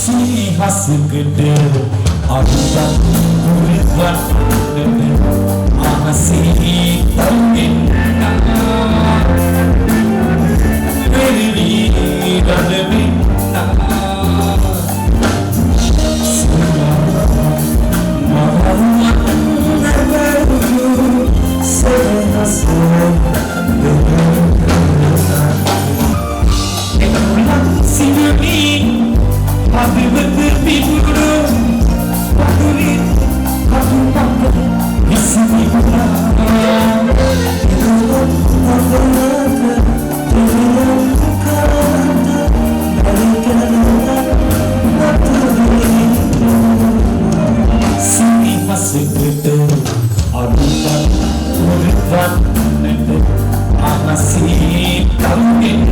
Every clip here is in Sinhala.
Hasıgıdı Arıdan Urıdan Anası Tanrı'na Verili Ranı'na Sıra Mağala Neverdu Seve nasıl Ekolan Sinirli Hadi berbiburu, padulit, kadumaka, isimibura. Ikaw ang tingin ka, balikan matuloy. Sini masipito, arutan, uritan, anasip kambing.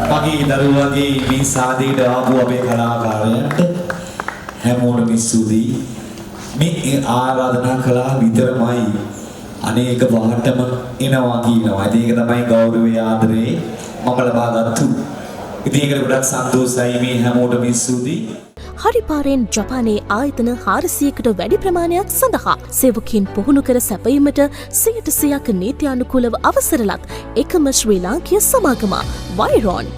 Pagi daruwage මේ සාදීට ආපු අපේ කලාකාරයන්ට හැමෝටම ස්තුති. මේ ආරාධනා කළා විතරමයි අනේක වාටම එනවා කියනවා. ඒක තමයි ගෞරවය ආදරේ මම ලබාගත්තු. ඉතින් ඒකට ගොඩක් සන්තෝෂයි මේ හැමෝටම ස්තුති. හරිපාරෙන් ජපානයේ ආයතන 400කට වැඩි ප්‍රමාණයක් සඳහා සේවකයන් පුහුණු කර සැපයීමට 100% නීත්‍යානුකූලව අවසර ලත් එකම ශ්‍රී ලාංකීය සමාගම වයිරොන්